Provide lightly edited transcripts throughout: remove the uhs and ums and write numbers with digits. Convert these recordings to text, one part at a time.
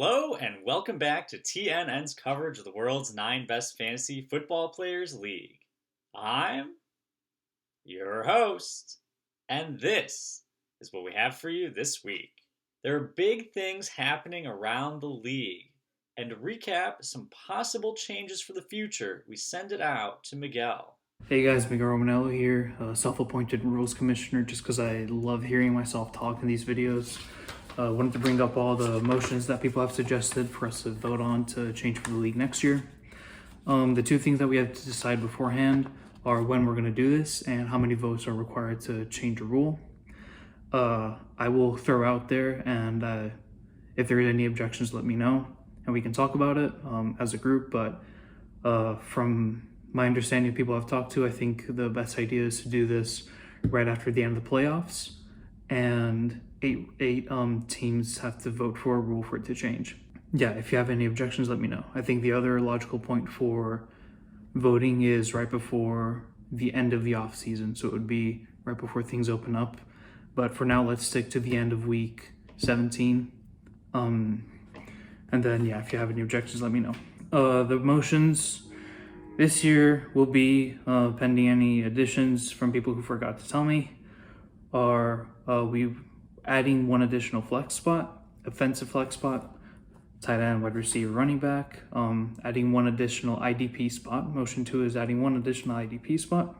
Hello and welcome back to TNN's coverage of the world's 9 best fantasy football players league. I'm your host, and this is what we have for you this week. There are big things happening around the league, and to recap some possible changes for the future, we send it out to Miguel. Hey guys, Miguel Romanello here, self-appointed rules commissioner just because I love hearing myself talk in these videos. Wanted to bring up all the motions that people have suggested for us to vote on to change for the league next year. The two things that we have to decide beforehand are when we're going to do this and how many votes are required to change a rule. I will throw out there, and if there are any objections, let me know and we can talk about it as a group. But from my understanding of people I've talked to, I think the best idea is to do this right after the end of the playoffs, and eight teams have to vote for a rule for it to change. Yeah, if you have any objections, let me know. I think the other logical point for voting is right before the end of the off season, so it would be right before things open up. But for now, let's stick to the end of week 17. And then, yeah, if you have any objections, let me know. The motions this year will be, pending any additions from people who forgot to tell me, are we adding one additional flex spot, offensive flex spot, tight end, wide receiver, running back, adding one additional IDP spot. Motion 2 is adding one additional IDP spot,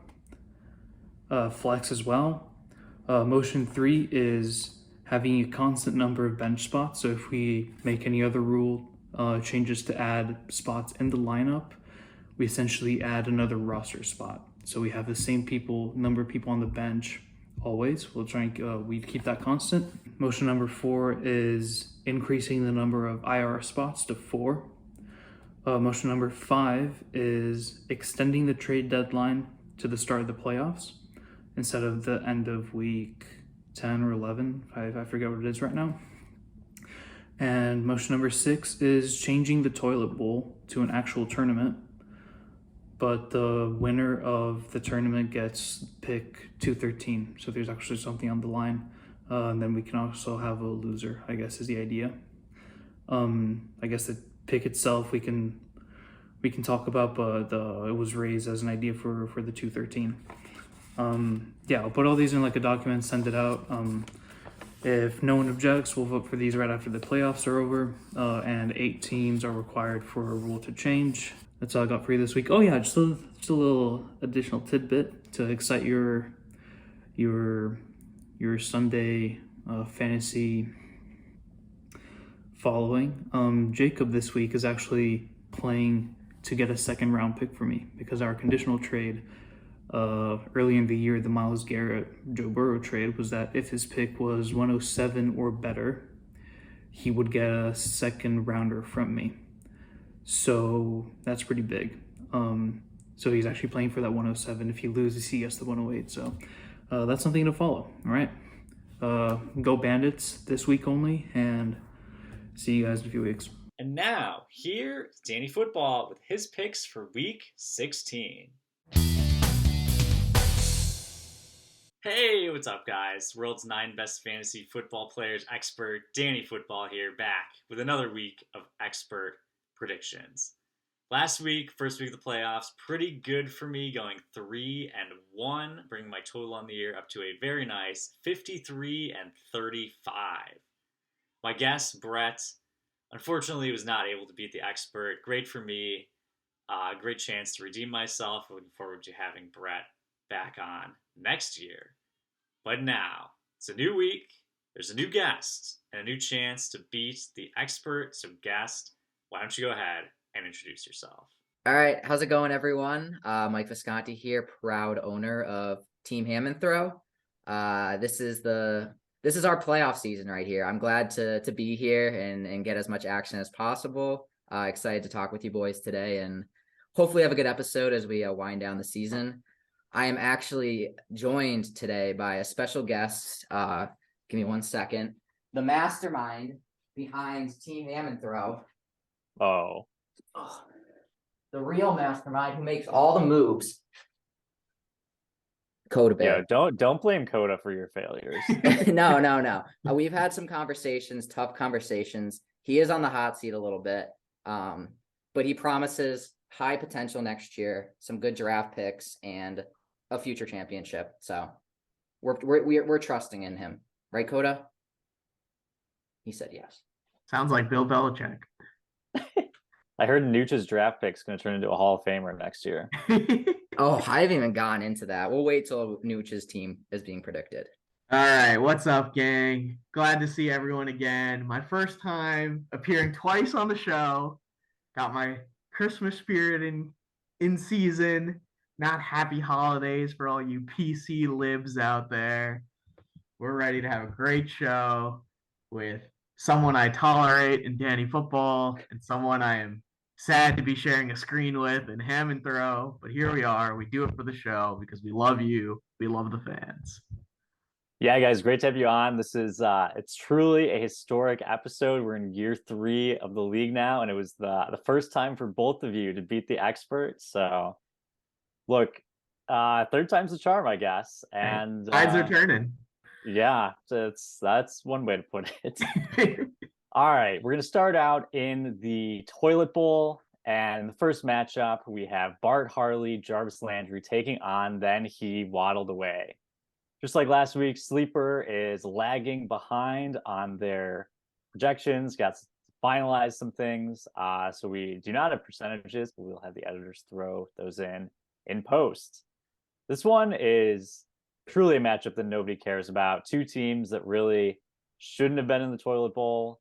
flex as well. Motion 3 is having a constant number of bench spots. So if we make any other rule changes to add spots in the lineup, we essentially add another roster spot. So we have the same number of people on the bench always. We'll try and we keep that constant. Motion number 4 is increasing the number of IR spots to 4. Motion number 5 is extending the trade deadline to the start of the playoffs instead of the end of week 10 or 11. I forget what it is right now. And motion number 6 is changing the toilet bowl to an actual tournament, but the winner of the tournament gets pick 213. So there's actually something on the line. And then we can also have a loser, I guess is the idea. I guess the pick itself we can talk about, but it was raised as an idea for the 213. Yeah, I'll put all these in like a document, send it out. If no one objects, we'll vote for these right after the playoffs are over, and 8 teams are required for a rule to change. That's all I got for you this week. Oh yeah, just a little additional tidbit to excite your Sunday fantasy following. Jacob this week is actually playing to get a second round pick for me because our conditional trade early in the year, the Myles Garrett Joe Burrow trade, was that if his pick was 107 or better, he would get a second rounder from me. So that's pretty big. So he's actually playing for that 107. If he loses, he gets the 108. So that's something to follow. All right. Go Bandits this week only, and see you guys in a few weeks. And now, here is Danny Football with his picks for week 16. Hey, what's up, guys? World's 9 best fantasy football players expert, Danny Football here, back with another week of expert predictions. Last week, first week of the playoffs, pretty good for me, going 3-1, bringing my total on the year up to a very nice 53-35. My guest, Brett, unfortunately was not able to beat the expert. Great for me. Great chance to redeem myself. Looking forward to having Brett back on next year. But now, it's a new week, there's a new guest, and a new chance to beat the expert. So guest, why don't you go ahead and introduce yourself? All right, how's it going, everyone? Mike Visconti here, proud owner of Team Ham and Throw. This is our playoff season right here. I'm glad to be here and get as much action as possible. Excited to talk with you boys today and hopefully have a good episode as we wind down the season. I am actually joined today by a special guest. Give me 1 second. The mastermind behind Team Ham and Throw. Oh, The real mastermind who makes all the moves. Coda Bear. yeah, don't blame Coda for your failures. No. We've had some conversations, tough conversations, he is on the hot seat a little bit. But he promises high potential next year, some good draft picks, and a future championship. So we're trusting in him, right, Coda? He said yes. Sounds like Bill Belichick. I heard Nooch's draft pick's going to turn into a Hall of Famer next year. Oh, I haven't even gotten into that. We'll wait till Nooch's team is being predicted. All right, what's up, gang? Glad to see everyone again. My first time appearing twice on the show. Got my Christmas spirit in season. Not happy holidays for all you PC libs out there. We're ready to have a great show with someone I tolerate in Danny Football and someone I am sad to be sharing a screen with in Ham and Throw. But here we are. We do it for the show because we love you. We love the fans. Yeah, guys, great to have you on. This is it's truly a historic episode. We're in year 3 of the league now, and it was the first time for both of you to beat the experts. So look, third time's the charm, I guess. And tides are turning. Yeah, that's one way to put it. All right, we're gonna start out in the toilet bowl. And in the first matchup, we have Bart Harley, Jarvis Landry taking on Then He Waddled Away. Just like last week, Sleeper is lagging behind on their projections, got to finalize some things. So we do not have percentages, but we'll have the editors throw those in post. This one is truly a matchup that nobody cares about. Two teams that really shouldn't have been in the toilet bowl.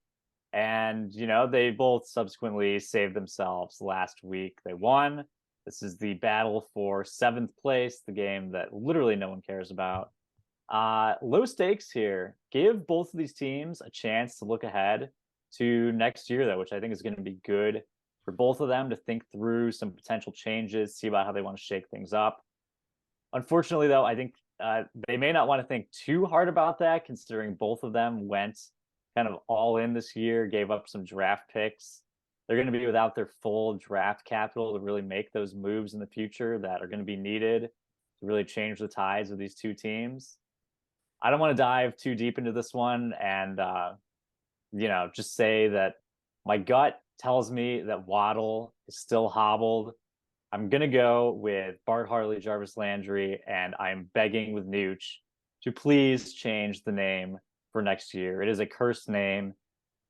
And, they both subsequently saved themselves last week. They won. This is the battle for 7th place, the game that literally no one cares about. Low stakes here. Give both of these teams a chance to look ahead to next year, though, which I think is going to be good for both of them to think through some potential changes, see about how they want to shake things up. Unfortunately, though, I think they may not want to think too hard about that, considering both of them went kind of all in this year, gave up some draft picks. They're going to be without their full draft capital to really make those moves in the future that are going to be needed to really change the tides of these two teams. I don't want to dive too deep into this one and, just say that my gut tells me that Waddle is still hobbled. I'm going to go with Bart Harley, Jarvis Landry, and I'm begging with Nooch to please change the name for next year. It is a cursed name,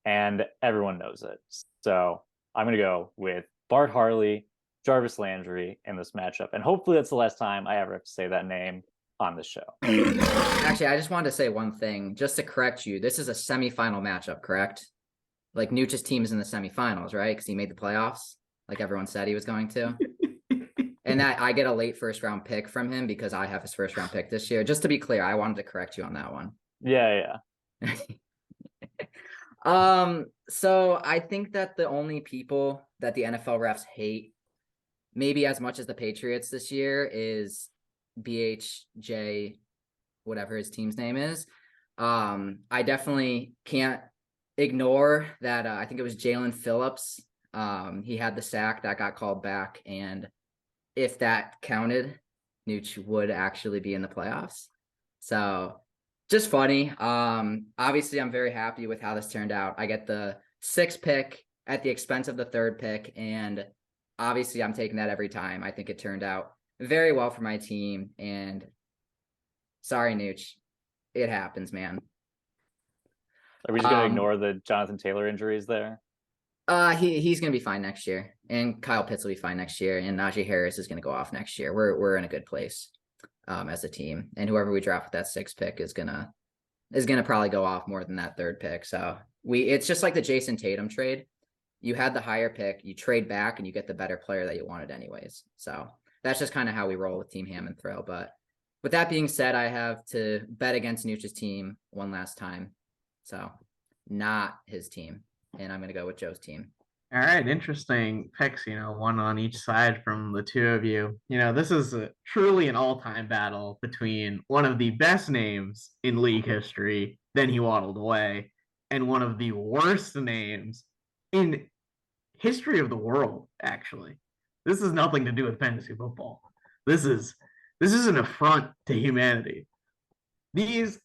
and everyone knows it. So I'm going to go with Bart Harley, Jarvis Landry in this matchup. And hopefully that's the last time I ever have to say that name on the show. Actually, I just wanted to say one thing, just to correct you. This is a semifinal matchup, correct? Like Nooch's team is in the semifinals, right? Because he made the playoffs, like everyone said he was going to. And that I get a late first round pick from him because I have his first round pick this year. Just to be clear, I wanted to correct you on that one. Yeah. So I think that the only people that the NFL refs hate, maybe as much as the Patriots this year, is BHJ, whatever his team's name is. I definitely can't ignore that. I think it was Jalen Phillips. He had the sack that got called back, and if that counted, Nooch would actually be in the playoffs. So just funny. Obviously, I'm very happy with how this turned out. I get the 6th pick at the expense of the 3rd pick, and obviously I'm taking that every time. I think it turned out very well for my team, and sorry, Nooch. It happens, man. Are we just going to ignore the Jonathan Taylor injuries there? He's going to be fine next year, and Kyle Pitts will be fine next year, and Najee Harris is going to go off next year. We're in a good place as a team, and whoever we draft with that 6th pick is gonna probably go off more than that 3rd pick. So it's just like the Jason Tatum trade. You had the higher pick, you trade back, and you get the better player that you wanted anyways. So that's just kind of how we roll with Team Ham and Throw. But with that being said, I have to bet against Nooch's team one last time. So not his team. And I'm going to go with Joe's team. All right, interesting picks, one on each side from the two of you. This is truly an all-time battle between one of the best names in league history, Then He Waddled Away, and one of the worst names in history of the world, actually. This has nothing to do with fantasy football. This is an affront to humanity. These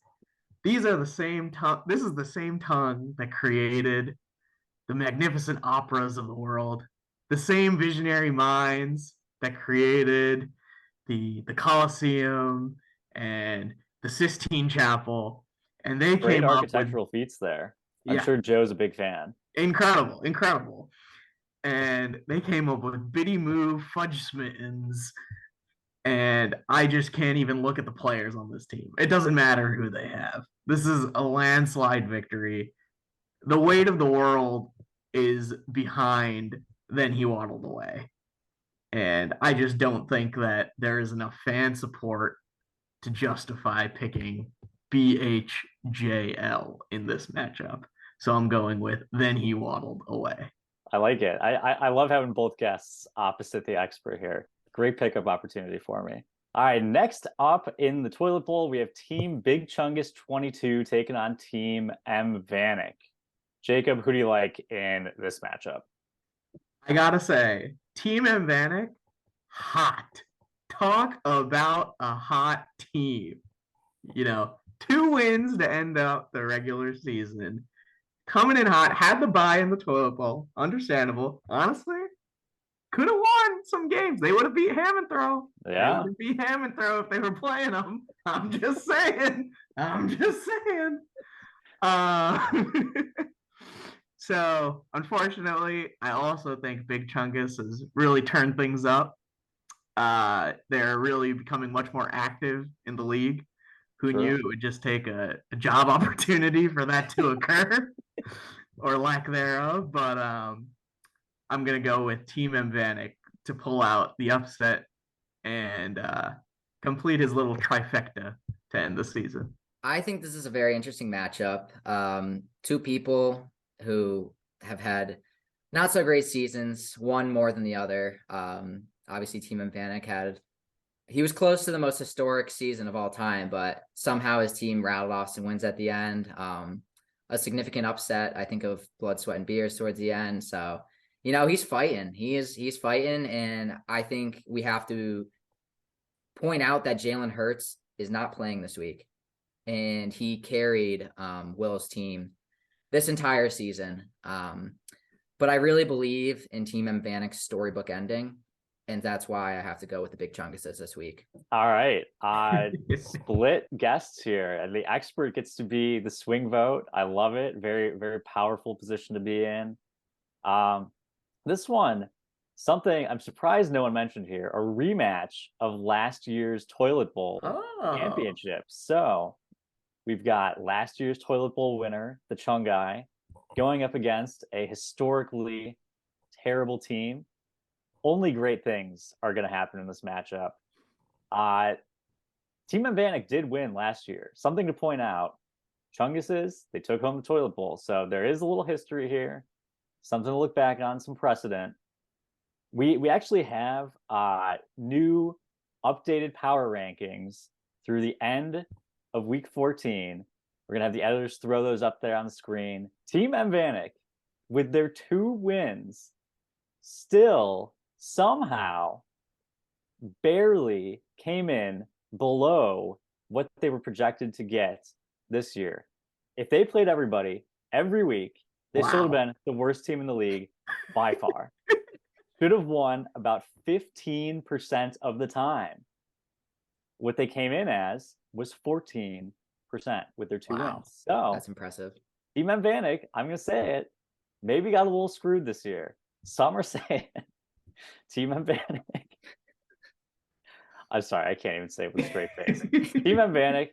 are the same tongue. This is the same tongue that created the magnificent operas of the world, the same visionary minds that created the Colosseum and the Sistine Chapel, and they Great came up with architectural feats there. I'm yeah, sure Joe's a big fan. incredible. And they came up with Biddy Moo Fudge Smittens, and I just can't even look at the players on this team. It doesn't matter who they have. This is a landslide victory. The weight of the world is behind Then He Waddled Away. And I just don't think that there is enough fan support to justify picking BHJL in this matchup. So I'm going with Then He Waddled Away. I like it. I love having both guests opposite the expert here. Great pickup opportunity for me. All right, next up in the toilet bowl, we have Team Big Chungus 22 taking on Team M Vanek. Jacob, who do you like in this matchup? I gotta say, Team M Vanek, hot. Talk about a hot team. 2 wins to end up the regular season. Coming in hot, had the bye in the toilet bowl. Understandable. Honestly, could have won some games. They would have beat Ham and Throw. Yeah. They would have beat Ham and Throw if they were playing them. I'm just saying. So, unfortunately, I also think Big Chungus has really turned things up. They're really becoming much more active in the league. Who True. knew it would just take a job opportunity for that to occur or lack thereof? But I'm going to go with Team Mvanek to pull out the upset and complete his little trifecta to end the season. I think this is a very interesting matchup. Two people who have had not so great seasons, one more than the other. Obviously, Team Vanek he was close to the most historic season of all time, but somehow his team rattled off some wins at the end. A significant upset, I think, of blood, sweat, and beers towards the end. So, he's fighting. He's fighting, and I think we have to point out that Jalen Hurts is not playing this week, and he carried Will's team this entire season. But I really believe in Team M Vanek's storybook ending, and that's why I have to go with the Big Chunguses this week. All right. Split guests here, and the expert gets to be the swing vote. I love it. Very, very powerful position to be in. This one, something I'm surprised no one mentioned here, a rematch of last year's Toilet Bowl championship. So we've got last year's Toilet Bowl winner, the Chungai, going up against a historically terrible team. Only great things are going to happen in this matchup. Team Vanek did win last year. Something to point out, Chunguses, they took home the Toilet Bowl. So there is a little history here. Something to look back on, some precedent. We actually have new updated power rankings through the end of week 14. We're going to have the editors throw those up there on the screen. Team Vanek, with their 2 wins, still somehow barely came in below what they were projected to get this year. If they played everybody every week, they still would have been the worst team in the league by far. Should have won about 15% of the time. What they came in as was 14% with their 2 wins. So that's impressive. Team Vanek, I'm going to say it, maybe got a little screwed this year. Some are saying Team Vanek. I'm sorry, I can't even say it with a straight face. Team Vanek,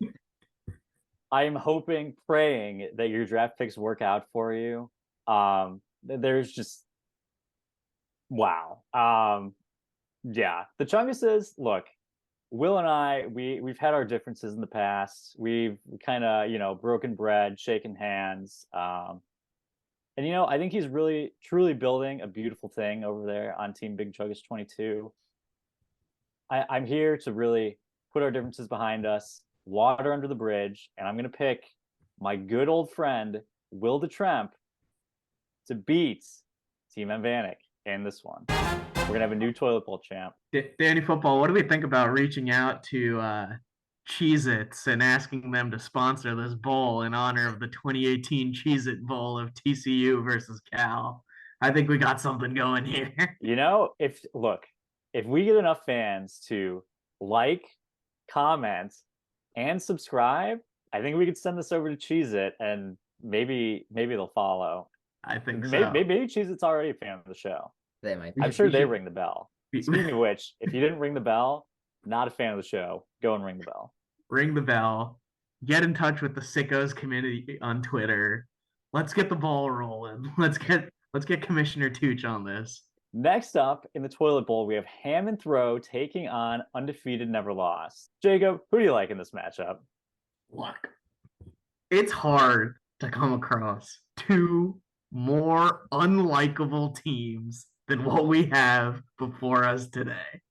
I am hoping, praying that your draft picks work out for you. There's just wow. Yeah, the Chunguses, look, Will and I, we've had our differences in the past. We've kind of, broken bread, shaken hands. And, I think he's really, truly building a beautiful thing over there on Team Big Chungus 22. I'm here to really put our differences behind us, water under the bridge, and I'm going to pick my good old friend, Will DeTremp, to beat Team Vanek in this one. We're going to have a new Toilet Bowl champ. Danny Football, what do we think about reaching out to Cheez-Its and asking them to sponsor this bowl in honor of the 2018 Cheez-It Bowl of TCU versus Cal. I think we got something going here. If we get enough fans to like, comment, and subscribe, I think we could send this over to Cheez-It and maybe they'll follow. I think so. Maybe Cheez-It's already a fan of the show. They might. I'm sure they ring the bell. Speaking of which, if you didn't ring the bell, not a fan of the show, go and ring the bell. Ring the bell. Get in touch with the Sickos community on Twitter. Let's get the ball rolling. Let's get Commissioner Tooch on this. Next up in the toilet bowl, we have Ham and Throw taking on undefeated Never Lost. Jacob, who do you like in this matchup? Look, it's hard to come across two more unlikable teams than what we have before us today.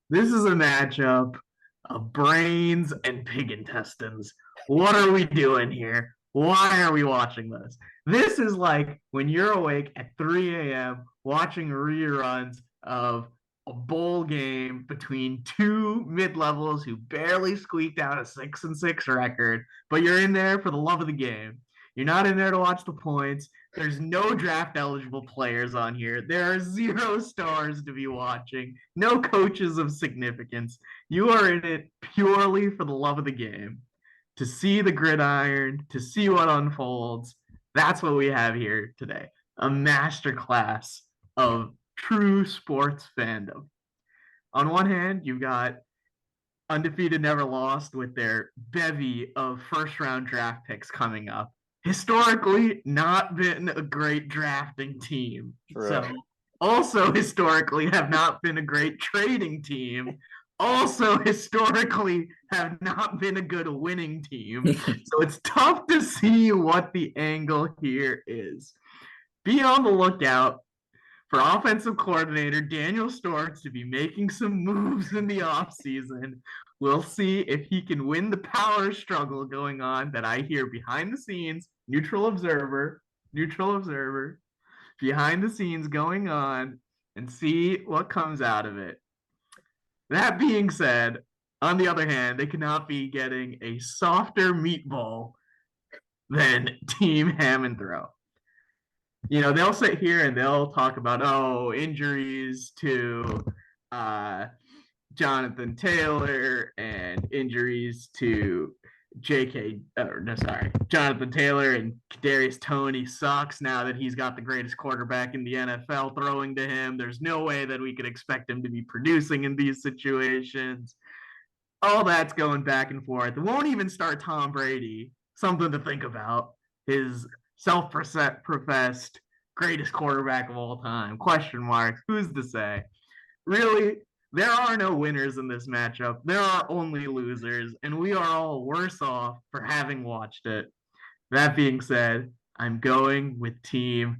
This is a matchup of brains and pig intestines. What are we doing here? Why are we watching this? This is like when you're awake at 3 a.m. watching reruns of a bowl game between two mid-levels who barely squeaked out a 6-6 record, but you're in there for the love of the game. You're not in there to watch the points. There's no draft eligible players on here. There are 0 stars to be watching, no coaches of significance. You are in it purely for the love of the game, to see the gridiron, to see what unfolds. That's what we have here today. A masterclass of true sports fandom. On one hand, you've got undefeated Never Lost with their bevy of first-round draft picks coming up. Historically, not been a great drafting team. True. So also historically have not been a great trading team. Also historically have not been a good winning team. So it's tough to see what the angle here is. Be on the lookout for offensive coordinator Daniel Storks to be making some moves in the offseason. We'll see if he can win the power struggle going on that I hear behind the scenes, neutral observer, behind the scenes going on, and see what comes out of it. That being said, on the other hand, they cannot be getting a softer meatball than Team Ham and Throw. You know, they'll sit here and they'll talk about, injuries to Jonathan Taylor and injuries to Jonathan Taylor, and Kadarius Toney sucks now that he's got the greatest quarterback in the NFL throwing to him. There's no way that we could expect him to be producing in these situations. All that's going back and forth. It won't even start Tom Brady. Something to think about. His self-professed greatest quarterback of all time. Question marks. Who's to say? Really, there are no winners in this matchup. There are only losers, and we are all worse off for having watched it. That being said, I'm going with Team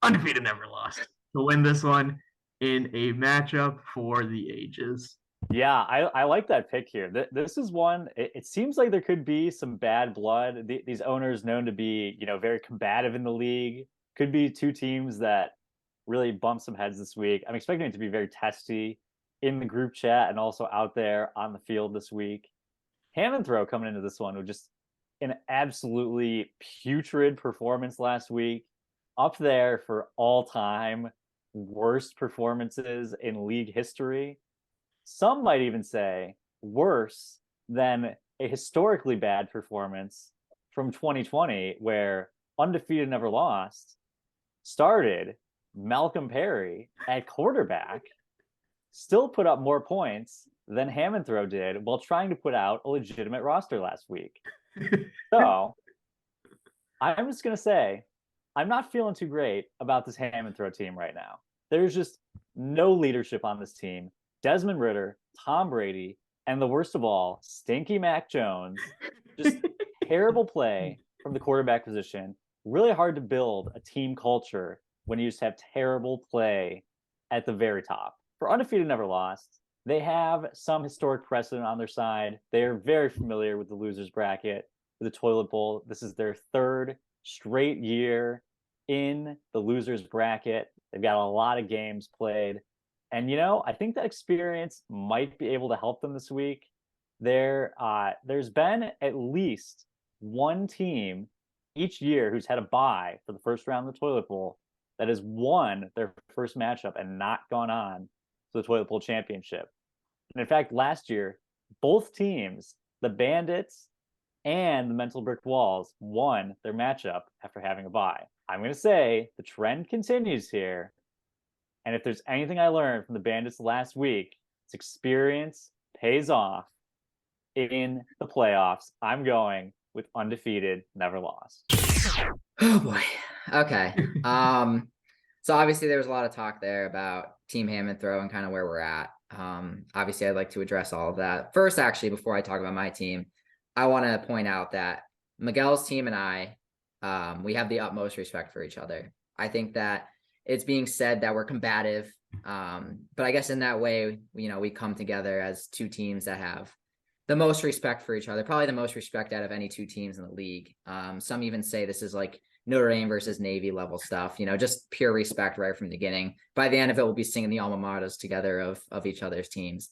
Undefeated Never Lost to win this one in a matchup for the ages. Yeah, I like that pick here. This is one, it seems like there could be some bad blood. These owners known to be, very combative in the league. Could be two teams that really bump some heads this week. I'm expecting it to be very testy in the group chat and also out there on the field this week. Ham and Throw coming into this one with just an absolutely putrid performance last week. Up there for all-time worst performances in league history. Some might even say worse than a historically bad performance from 2020, where undefeated Never Lost started Malcolm Perry at quarterback, still put up more points than Ham and Throw did while trying to put out a legitimate roster last week. So I'm just going to say, I'm not feeling too great about this Ham and Throw team right now. There's just no leadership on this team. Desmond Ridder, Tom Brady, and the worst of all, Stinky Mac Jones. Just terrible play from the quarterback position. Really hard to build a team culture when you just have terrible play at the very top. For undefeated Never Lost, they have some historic precedent on their side. They are very familiar with the losers bracket, with the toilet bowl. This is their third straight year in the losers bracket. They've got a lot of games played. And, I think that experience might be able to help them this week. there's been at least one team each year who's had a bye for the first round of the toilet bowl that has won their first matchup and not gone on to the toilet bowl championship. And in fact, last year, both teams, the Bandits and the Mental Brick Walls, won their matchup after having a bye. I'm going to say the trend continues here. And if there's anything I learned from the Bandits last week, it's experience pays off in the playoffs. I'm going with undefeated, never lost. Oh boy. Okay. So obviously there was a lot of talk there about Team Ham and Throw and kind of where we're at. Obviously I'd like to address all of that. First, actually, before I talk about my team, I want to point out that Miguel's team and I, we have the utmost respect for each other. I think that it's being said that we're combative, but I guess in that way, we come together as two teams that have the most respect for each other, probably the most respect out of any two teams in the league. Some even say this is like Notre Dame versus Navy level stuff, just pure respect right from the beginning. By the end of it, we'll be singing the alma maters together of each other's teams.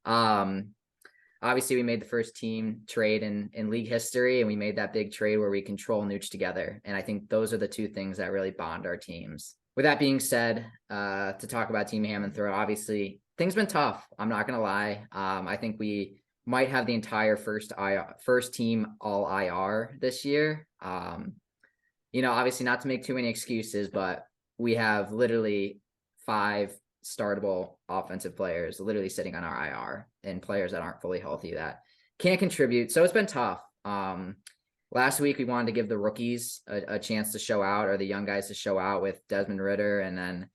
Obviously, we made the first team trade in league history, and we made that big trade where we control Nooch together. And I think those are the two things that really bond our teams. With that being said, to talk about Team Ham and Throw, obviously, things been tough. I'm not going to lie. I think we might have the entire first team all IR this year. Obviously not to make too many excuses, but we have literally 5 startable offensive players literally sitting on our IR and players that aren't fully healthy that can't contribute. So it's been tough. Last week we wanted to give the rookies a chance to show out, or the young guys to show out, with Desmond Ritter, and then,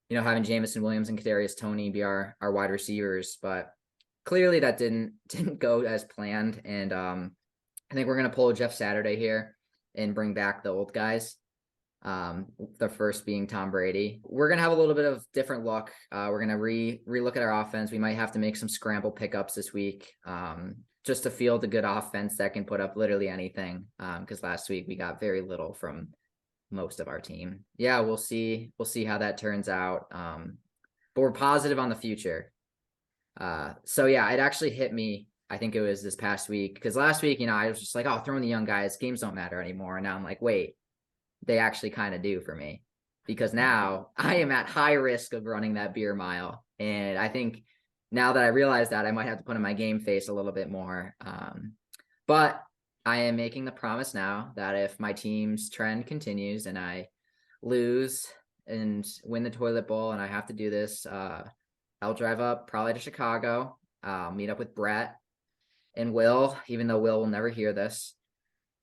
having Jamison Williams and Kadarius Toney be our wide receivers. But clearly that didn't go as planned. And I think we're going to pull a Jeff Saturday here and bring back the old guys. The first being Tom Brady. We're going to have a little bit of different look. We're going to re-look at our offense. We might have to make some scramble pickups this week, just to field a good offense that can put up literally anything. Because last week we got very little from most of our team. Yeah, we'll see how that turns out. But we're positive on the future. So yeah, it actually hit me. I think it was this past week, because last week, I was just like, oh, throwing the young guys, games don't matter anymore. And now I'm like, wait, they actually kind of do for me, because now I am at high risk of running that beer mile. And I think now that I realize that, I might have to put in my game face a little bit more. But I am making the promise now that if my team's trend continues and I lose and win the toilet bowl and I have to do this, I'll drive up probably to Chicago, meet up with Brett and Will, even though Will never hear this.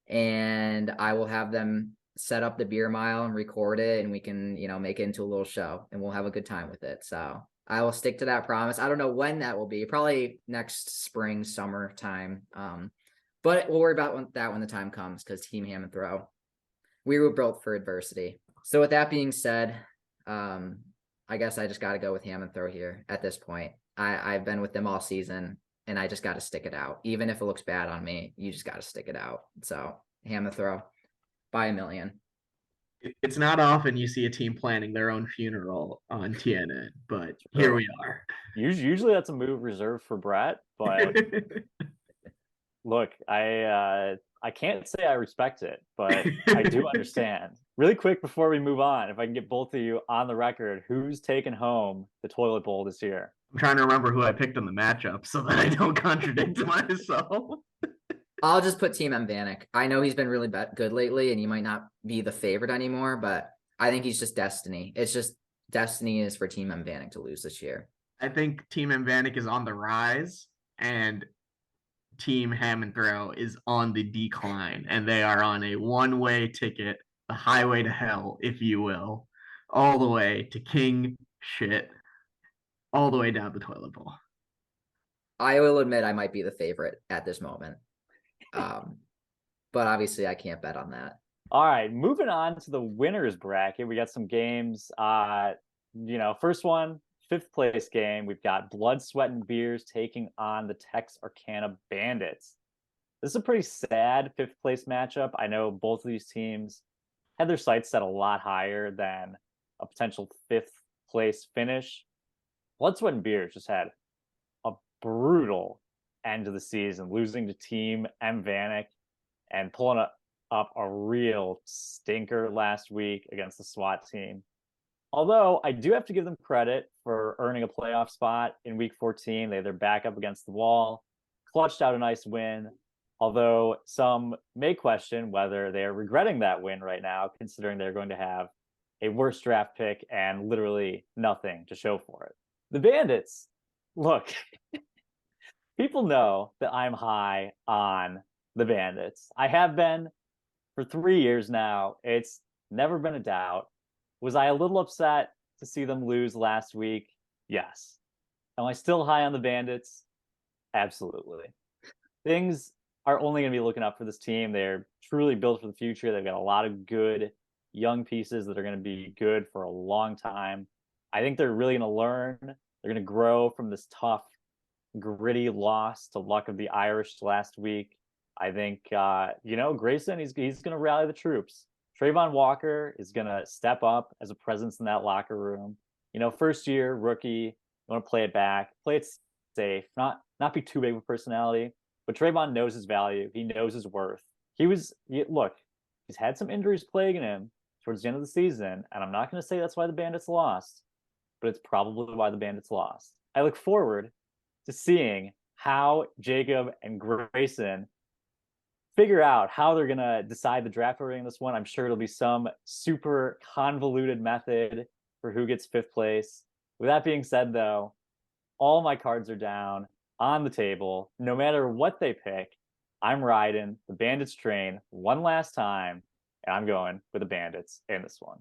And I will have them set up the beer mile and record it, and we can, make it into a little show, and we'll have a good time with it. So I will stick to that promise. I don't know when that will be, probably next spring, summer time. But we'll worry about that when the time comes, because Team Ham and Throw, we were built for adversity. So with that being said, I guess I just got to go with Ham and Throw here at this point. I've been with them all season, and I just got to stick it out. Even if it looks bad on me, you just got to stick it out. So Ham and Throw by a million. It's not often you see a team planning their own funeral on TNN, but here we are. Usually that's a move reserved for Brett, but look, I can't say I respect it, but I do understand. Really quick before we move on, if I can get both of you on the record, who's taking home the toilet bowl this year? I'm trying to remember who I picked in the matchup so that I don't contradict myself. I'll just put Team M Vanek. I know he's been really good lately, and he might not be the favorite anymore, but I think he's just destiny. It's just destiny is for Team M Vanek to lose this year. I think Team M Vanek is on the rise, and Team Ham and Throw is on the decline, and they are on a one-way ticket, the highway to hell, if you will, all the way to king shit, all the way down the toilet bowl. I will admit I might be the favorite at this moment. But obviously I can't bet on that. All right, moving on to the winners bracket. We got some games. First one, 5th place game. We've got Blood, Sweat, and Beers taking on the Texarkana Bandits. This is a pretty sad 5th place matchup. I know both of these teams had their sights set a lot higher than a potential 5th place finish. Blood, Sweat, and Beers just had a brutal end to the season, losing to Team M Vanek and pulling up a real stinker last week against the SWAT team. Although I do have to give them credit for earning a playoff spot in week 14. They had their back up against the wall, clutched out a nice win. Although some may question whether they're regretting that win right now, considering they're going to have a worse draft pick and literally nothing to show for it. The Bandits, look, people know that I'm high on the Bandits. I have been for 3 years now. It's never been a doubt. Was I a little upset to see them lose last week? Yes. Am I still high on the Bandits? Absolutely. Things are only going to be looking up for this team. They're truly built for the future. They've got a lot of good young pieces that are going to be good for a long time. I think they're really going to learn. They're going to grow from this tough, gritty loss to luck of the Irish last week. I think, Grayson, he's going to rally the troops. Trayvon Walker is going to step up as a presence in that locker room. First year, rookie, you want to play it back, play it safe, not be too big of a personality. But Trayvon knows his value. He knows his worth. He's had some injuries plaguing him towards the end of the season, and I'm not going to say that's why the Bandits lost, but it's probably why the Bandits lost. I look forward to seeing how Jacob and Grayson figure out how they're going to decide the draft order in this one. I'm sure it'll be some super convoluted method for who gets fifth place. With that being said, though, all my cards are down on the table. No matter what they pick, I'm riding the Bandits train one last time, and I'm going with the Bandits in this one.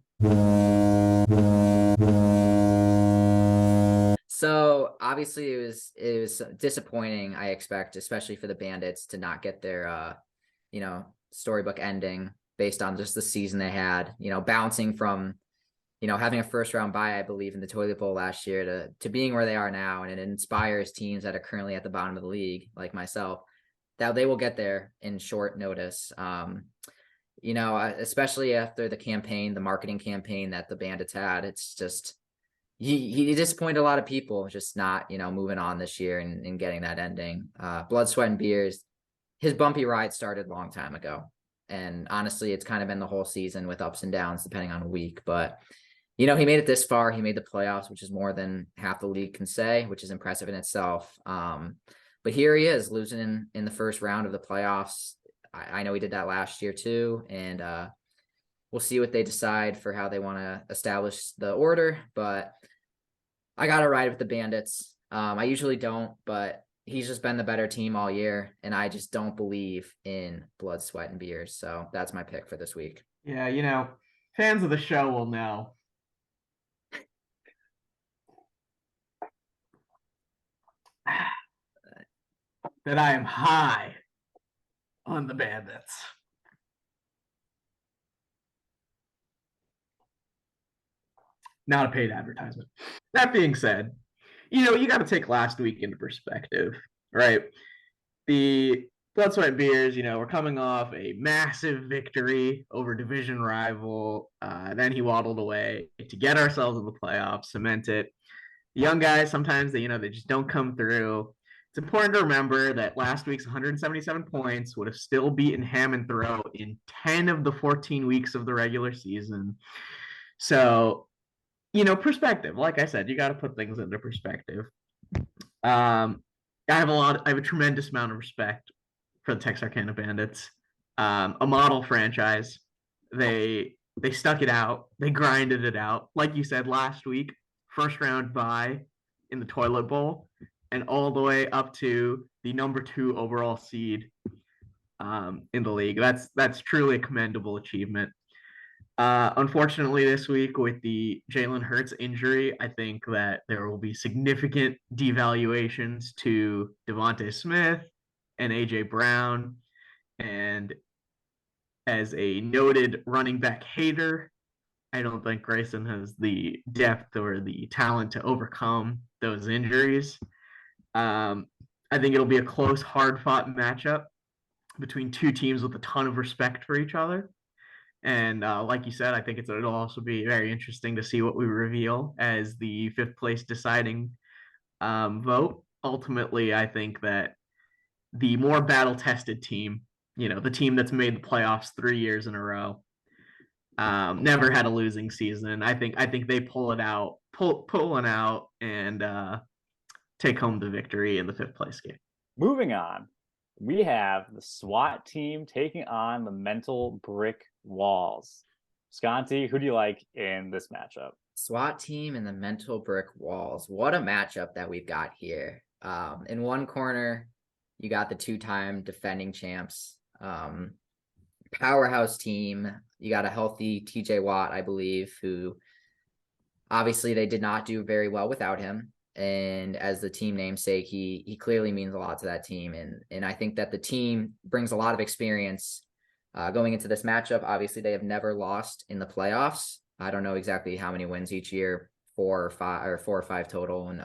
So obviously it was disappointing, I expect, especially for the Bandits, to not get their storybook ending based on just the season they had, bouncing from having a first round bye, I believe, in the toilet bowl last year to being where they are now. And it inspires teams that are currently at the bottom of the league, like myself, that they will get there in short notice. Especially after the marketing campaign that the Bandits had, it's just, he disappointed a lot of people, just not, moving on this year and getting that ending. Blood, Sweat, and Beers, his bumpy ride started a long time ago. And honestly, it's kind of been the whole season with ups and downs depending on a week. But he made it this far. He made the playoffs, which is more than half the league can say, which is impressive in itself. But here he is losing in the first round of the playoffs. I know he did that last year too. And we'll see what they decide for how they want to establish the order. But I got to ride with the Bandits. I usually don't, but he's just been the better team all year. And I just don't believe in Blood, Sweat, and Beers. So that's my pick for this week. Yeah, fans of the show will know. That I am high on the Bandits. Not a paid advertisement. That being said, you got to take last week into perspective, right? The Blood, Sweat, and Beers, we're coming off a massive victory over division rival. Then he waddled away to get ourselves in the playoffs, cement it. The young guys, sometimes they just don't come through. It's important to remember that last week's 177 points would have still beaten Ham and Throw in 10 of the 14 weeks of the regular season. So, perspective. Like I said, you got to put things into perspective. I have a tremendous amount of respect for the Texarkana Bandits. A model franchise. They stuck it out. They grinded it out. Like you said last week, first round bye in the toilet bowl, and all the way up to the number 2 overall seed in the league. That's truly a commendable achievement. Unfortunately, this week with the Jalen Hurts injury, I think that there will be significant devaluations to Devontae Smith and AJ Brown. And as a noted running back hater, I don't think Grayson has the depth or the talent to overcome those injuries. I think it'll be a close, hard-fought matchup between two teams with a ton of respect for each other. And like you said, I think it'll also be very interesting to see what we reveal as the fifth place deciding vote. Ultimately, I think that the more battle-tested team, the team that's made the playoffs 3 years in a row. Never had a losing season. I think they pull one out, and take home the victory in the 5th-place game. Moving on, we have the SWAT team taking on the mental brick walls. Sconti, who do you like in this matchup? SWAT team and the mental brick walls. What a matchup that we've got here. In one corner, you got the 2-time defending champs. Powerhouse team. You got a healthy TJ Watt, I believe, who obviously they did not do very well without him. And as the team namesake, he clearly means a lot to that team. And I think that the team brings a lot of experience going into this matchup. Obviously, they have never lost in the playoffs. I don't know exactly how many wins each year, 4 or 5 total, and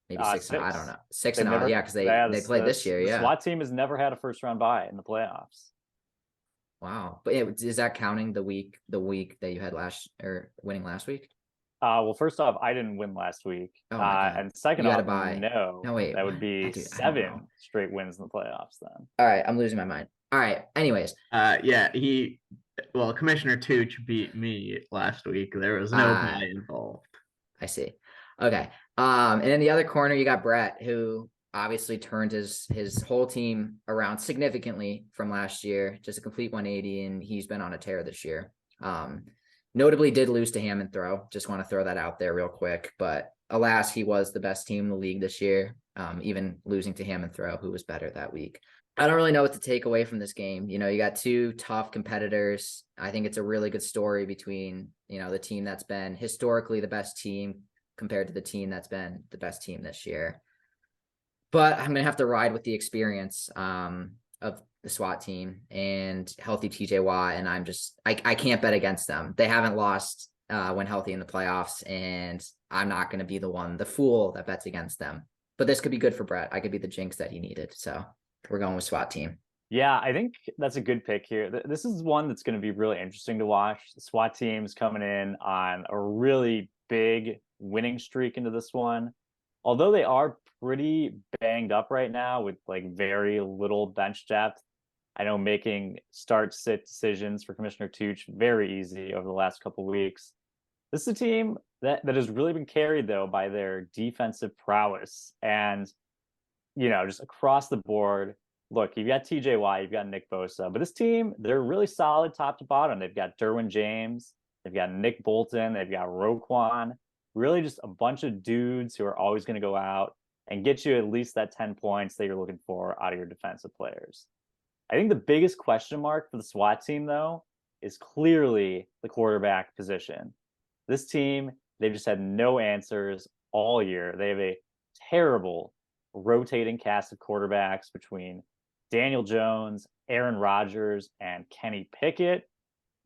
maybe 6. 6. I don't know, 6 They've and never, yeah, because they played this year. The Yeah, SWAT team has never had a first round bye in the playoffs. wow. But is that counting the week that you had winning last week? Well, first off, I didn't win last week. Oh my God. And second You had off, a bye. no, wait, that would what? be Dude, I don't 7 know. straight wins in the playoffs then. All right, I'm losing my mind. All right. Anyways, Yeah, Commissioner Tooch beat me last week. There was no bye involved. I see. Okay. And in the other corner, you got Brett, who obviously turned his whole team around significantly from last year, just a complete 180, and he's been on a tear this year. Notably did lose to Ham and Throw. Just want to throw that out there real quick. But alas, he was the best team in the league this year, even losing to Ham and Throw, who was better that week. I don't really know what to take away from this game. You got 2 tough competitors. I think it's a really good story between, the team that's been historically the best team compared to the team that's been the best team this year. But I'm going to have to ride with the experience of the SWAT team and healthy TJ Watt. And I can't bet against them. They haven't lost when healthy in the playoffs. And I'm not going to be the fool that bets against them. But this could be good for Brett. I could be the jinx that he needed. So we're going with SWAT team. Yeah, I think that's a good pick here. This is one that's going to be really interesting to watch. The SWAT team's coming in on a really big winning streak into this one. Although they are pretty banged up right now with very little bench depth. I know making start-sit decisions for Commissioner Tooch very easy over the last couple of weeks. This is a team that has really been carried, though, by their defensive prowess. And, just across the board, look, you've got TJ Watt, you've got Nick Bosa. But this team, they're really solid top to bottom. They've got Derwin James, they've got Nick Bolton, they've got Roquan. Really just a bunch of dudes who are always going to go out and get you at least that 10 points that you're looking for out of your defensive players. I think the biggest question mark for the SWAT team, though, is clearly the quarterback position. This team, they've just had no answers all year. They have a terrible rotating cast of quarterbacks between Daniel Jones, Aaron Rodgers, and Kenny Pickett,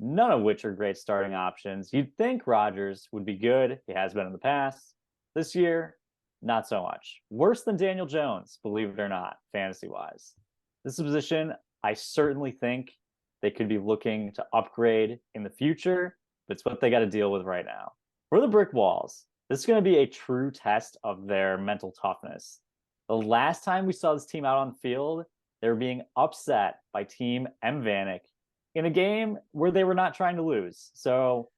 none of which are great starting options. You'd think Rodgers would be good. He has been in the past. This year, not so much. Worse than Daniel Jones, believe it or not, fantasy-wise. This is a position I certainly think they could be looking to upgrade in the future, but it's what they got to deal with right now. For the brick walls, this is going to be a true test of their mental toughness. The last time we saw this team out on the field, they were being upset by Team M. Vanek in a game where they were not trying to lose. So,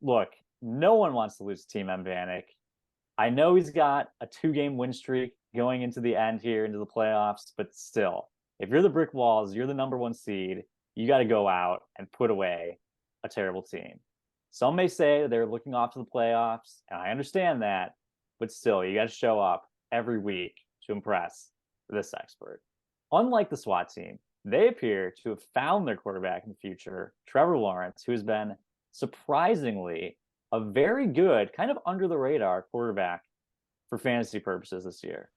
look, no one wants to lose to Team M. Vanek. I know he's got a 2-game win streak going into the end here, into the playoffs, but still, if you're the brick walls, you're the number 1 seed, you got to go out and put away a terrible team. Some may say they're looking off to the playoffs, and I understand that, but still, you got to show up every week to impress this expert. Unlike the SWAT team, they appear to have found their quarterback in the future, Trevor Lawrence, who has been surprisingly a very good, kind of under the radar quarterback for fantasy purposes this year.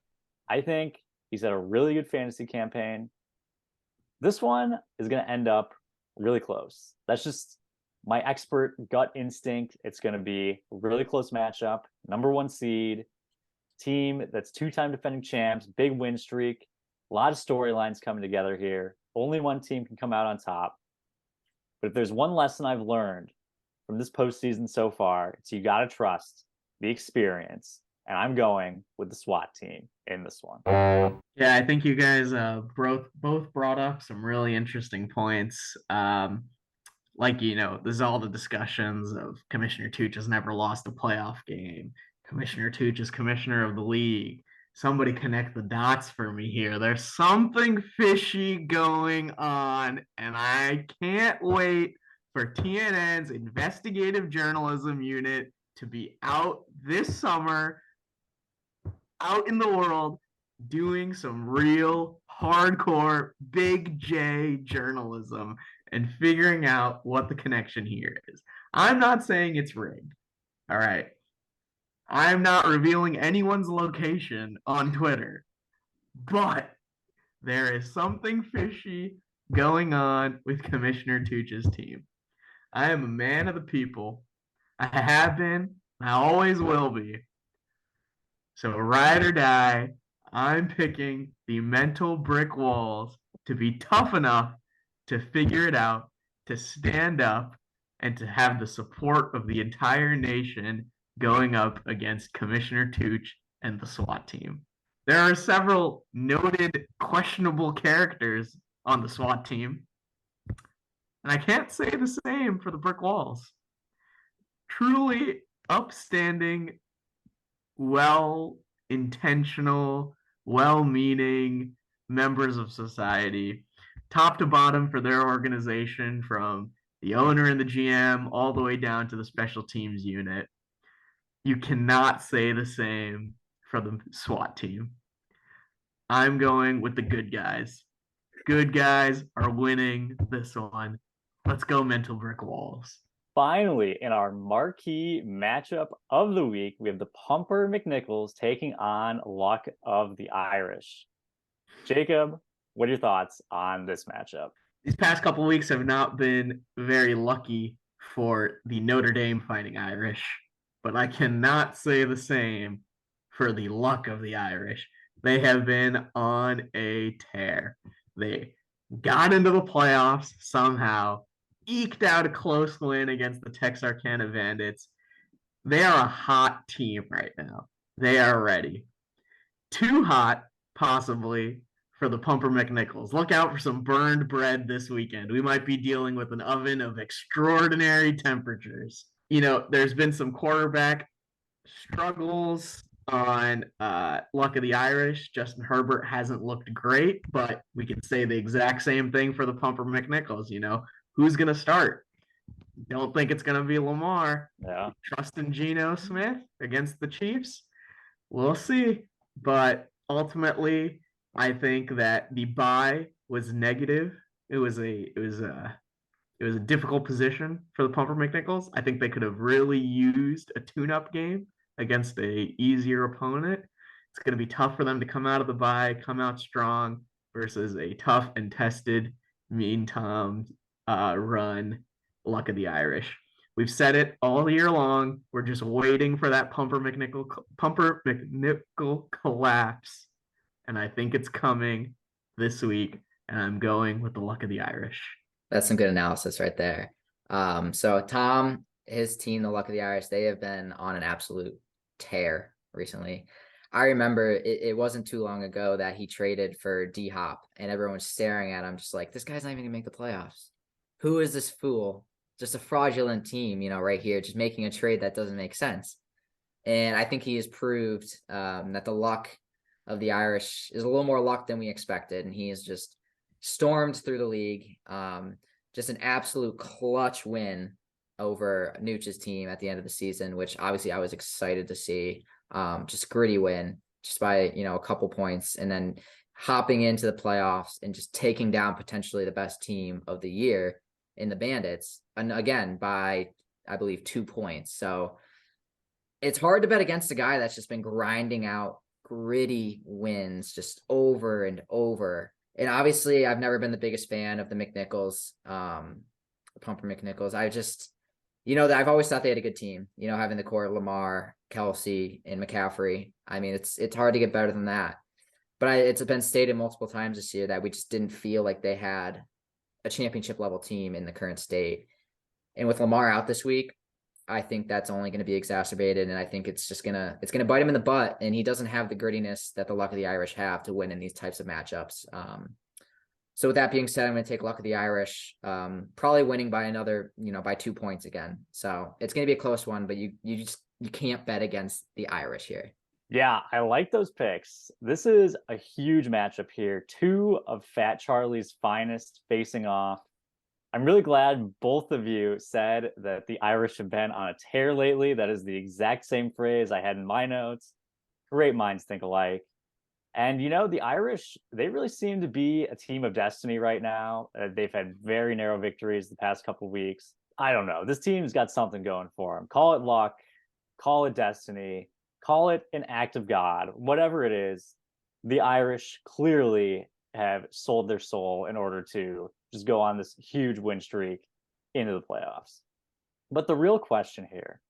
I think he's had a really good fantasy campaign. This one is going to end up really close. That's just my expert gut instinct. It's going to be a really close matchup. Number 1 seed, team that's 2-time defending champs, big win streak. A lot of storylines coming together here. Only one team can come out on top. But if there's one lesson I've learned from this postseason so far, it's you got to trust the experience and I'm going with the SWAT team in this one. Yeah, I think you guys both brought up some really interesting points. There's all the discussions of Commissioner Tooch has never lost a playoff game. Commissioner Tooch is commissioner of the league. Somebody connect the dots for me here. There's something fishy going on, and I can't wait for TNN's investigative journalism unit to be out this summer, out in the world, doing some real hardcore big J journalism and figuring out what the connection here is. I'm not saying it's rigged. All right. I'm not revealing anyone's location on Twitter, but there is something fishy going on with Commissioner Tooch's team. I am a man of the people. I have been. I always will be. So ride or die, I'm picking the mental brick walls to be tough enough to figure it out, to stand up, and to have the support of the entire nation going up against Commissioner Tooch and the SWAT team. There are several noted questionable characters on the SWAT team, and I can't say the same for the brick walls. Truly upstanding, well-intentional, well-meaning members of society, top to bottom for their organization, from the owner and the GM all the way down to the special teams unit. You cannot say the same for the SWAT team. I'm going with the good guys. Good guys are winning this one. Let's go mental brick walls. Finally, in our marquee matchup of the week, we have the Pumper McNichols taking on Luck of the Irish. Jacob, what are your thoughts on this matchup? These past couple weeks have not been very lucky for the Notre Dame Fighting Irish, but I cannot say the same for the Luck of the Irish. They have been on a tear. They got into the playoffs somehow, eked out a close win against the Texarkana Bandits. They are a hot team right now. They are ready. Too hot, possibly, for the Pumper McNichols. Look out for some burned bread this weekend. We might be dealing with an oven of extraordinary temperatures. There's been some quarterback struggles on Luck of the Irish. Justin Herbert hasn't looked great, but we can say the exact same thing for the Pumper McNichols. Who's going to start? Don't think it's going to be Lamar. Yeah. Trust in Geno Smith against the Chiefs. We'll see. But ultimately, I think that the bye was negative. It was a difficult position for the Pumper McNichols. I think they could have really used a tune-up game against a easier opponent. It's going to be tough for them to come out of the bye, come out strong versus a tough and tested Mean Tom run Luck of the Irish. We've said it all year long. We're just waiting for that Pumper McNichol collapse, and I think it's coming this week. And I'm going with the Luck of the Irish. That's some good analysis right there. So Tom, his team, the Luck of the Irish, they have been on an absolute tear recently. I remember it wasn't too long ago that he traded for D-Hop, and everyone was staring at him just like, this guy's not even gonna make the playoffs. Who is this fool? Just a fraudulent team, right here, just making a trade that doesn't make sense. And I think he has proved that the Luck of the Irish is a little more luck than we expected, and he has just stormed through the league. Just an absolute clutch win over Nooch's team at the end of the season, which obviously I was excited to see. Just gritty win just by, a couple points, and then hopping into the playoffs and just taking down potentially the best team of the year in the Bandits, and again by, I believe, 2 points. So it's hard to bet against a guy that's just been grinding out gritty wins just over and over. And obviously, I've never been the biggest fan of the McNichols, Pumper McNichols. I've always thought they had a good team, having the core of Lamar, Kelsey, and McCaffrey. I mean, it's hard to get better than that. But it's been stated multiple times this year that we just didn't feel like they had a championship level team in the current state. And with Lamar out this week, I think that's only going to be exacerbated, and I think it's gonna bite him in the butt, and he doesn't have the grittiness that the Luck of the Irish have to win in these types of matchups. So with that being said, I'm going to take Luck of the Irish, probably winning by another, by 2 points again. So it's going to be a close one, but you can't bet against the Irish here. Yeah, I like those picks. This is a huge matchup here. Two of Fat Charlie's finest facing off. I'm really glad both of you said that the Irish have been on a tear lately. That is the exact same phrase I had in my notes. Great minds think alike. And the Irish, they really seem to be a team of destiny right now. They've had very narrow victories the past couple of weeks. I don't know. This team's got something going for them. Call it luck, call it destiny, call it an act of God, whatever it is. The Irish clearly have sold their soul in order to just go on this huge win streak into the playoffs. But the real question here,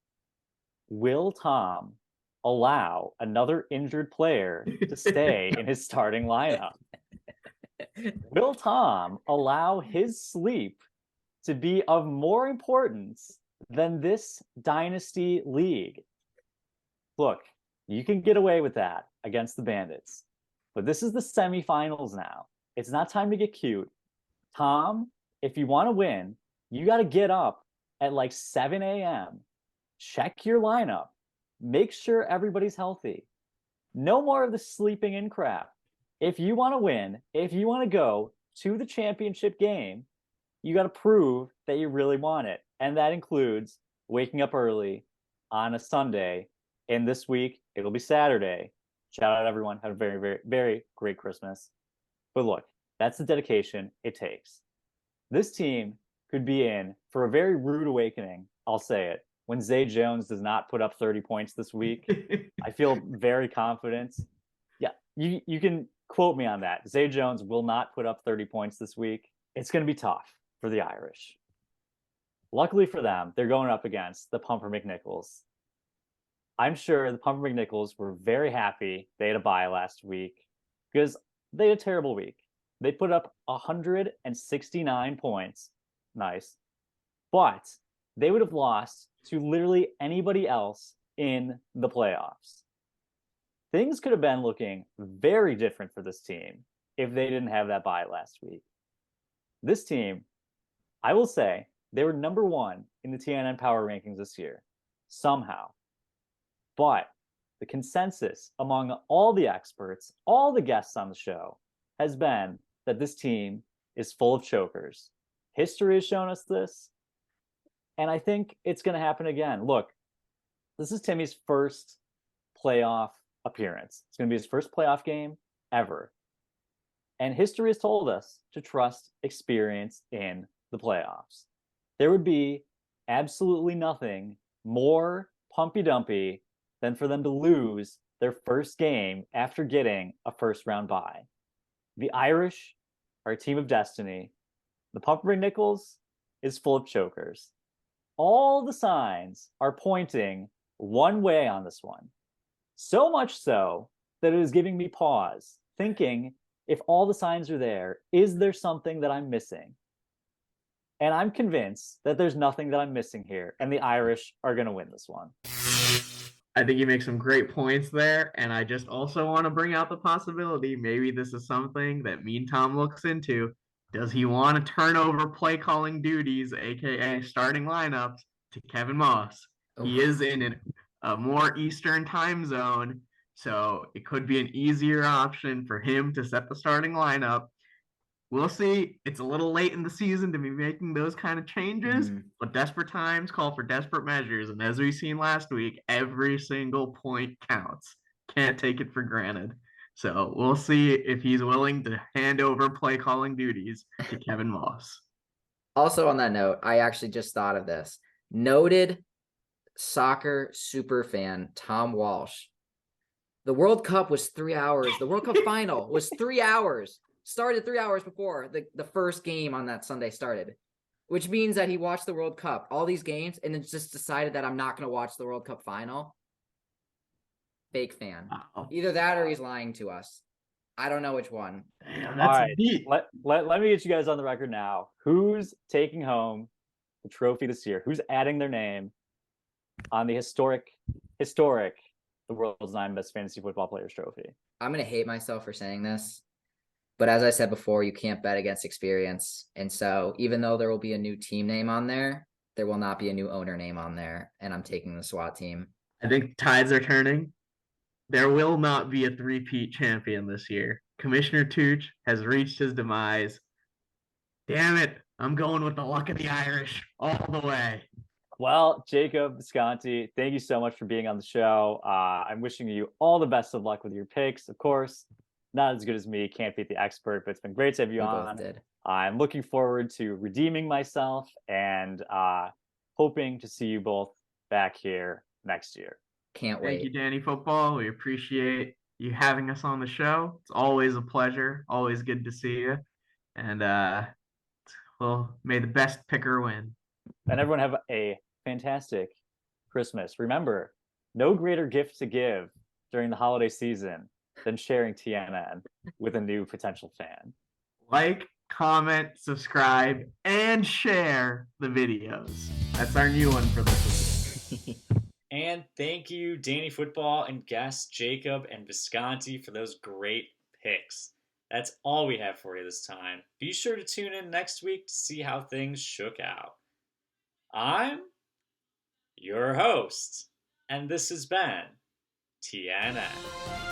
will Tom allow another injured player to stay in his starting lineup? Will Tom allow his sleep to be of more importance than this dynasty league? Look, you can get away with that against the Bandits, but this is the semifinals now. It's not time to get cute. Tom, if you want to win, you got to get up at like 7 a.m., check your lineup, make sure everybody's healthy. No more of the sleeping in crap. If you want to win, if you want to go to the championship game, you got to prove that you really want it. And that includes waking up early on a Sunday. And this week, it'll be Saturday. Shout out everyone. Have a very, very, very great Christmas. But look, that's the dedication it takes. This team could be in for a very rude awakening, I'll say it, when Zay Jones does not put up 30 points this week. I feel very confident. Yeah, you can quote me on that. Zay Jones will not put up 30 points this week. It's going to be tough for the Irish. Luckily for them, they're going up against the Pumper McNichols. I'm sure the Pumper McNichols were very happy they had a bye last week because they had a terrible week. They put up 169 points. Nice. But they would have lost to literally anybody else in the playoffs. Things could have been looking very different for this team if they didn't have that bye last week. This team, I will say, they were number one in the TNN power rankings this year, somehow. But the consensus among all the experts, all the guests on the show, has been that this team is full of chokers. History has shown us this, and I think it's going to happen again. Look, this is Timmy's first playoff appearance. It's going to be his first playoff game ever. And history has told us to trust experience in the playoffs. There would be absolutely nothing more pumpy-dumpy than for them to lose their first game after getting a first-round bye. The Irish are a team of destiny. The Pumper McNichols is full of chokers. All the signs are pointing one way on this one. So much so that it is giving me pause, thinking, if all the signs are there, is there something that I'm missing? And I'm convinced that there's nothing that I'm missing here, and the Irish are going to win this one. I think you make some great points there, and I just also want to bring out the possibility maybe this is something that Mean Tom looks into. Does he want to turn over play calling duties, aka starting lineups, to Kevin Moss? He is in a more Eastern time zone, so it could be an easier option for him to set the starting lineup. We'll see. It's a little late in the season to be making those kind of changes, but desperate times call for desperate measures. And as we've seen last week, every single point counts. Can't take it for granted. So we'll see if he's willing to hand over play calling duties to Kevin Moss. Also on that note, I actually just thought of this. Noted soccer super fan Tom Walsh. The World Cup was 3 hours. The World Cup final was 3 hours. Started 3 hours before the first game on that Sunday started, which means that he watched the World Cup, all these games, and then just decided that I'm not going to watch the World Cup final. Fake fan. Wow. Either that or he's lying to us. I don't know which one. Damn, all right, let me get you guys on the record now. Who's taking home the trophy this year? Who's adding their name on the historic, the world's 9 best fantasy football players trophy. I'm gonna hate myself for saying this, but as I said before, you can't bet against experience. And so even though there will be a new team name on there will not be a new owner name on there. And I'm taking the SWAT team. I think tides are turning. There will not be a three-peat champion this year. Commissioner Tooch has reached his demise. Damn it. I'm going with the luck of the Irish all the way. Well, Jacob Visconti, thank you so much for being on the show. I'm wishing you all the best of luck with your picks. Of course, not as good as me, can't beat the expert, but it's been great to have you We on. both did. I'm looking forward to redeeming myself and hoping to see you both back here next year. Can't Thank wait. you, Danny Football. We appreciate you having us on the show. It's always a pleasure. Always good to see you. And well, may the best picker win. And everyone have a fantastic Christmas. Remember, no greater gift to give during the holiday season than sharing TNN with a new potential fan. Like, comment, subscribe, and share the videos. That's our new one for this week. And thank you, Danny Football and guests Jacob and Visconti, for those great picks. That's all we have for you this time. Be sure to tune in next week to see how things shook out. I'm your host, and this has been TNN.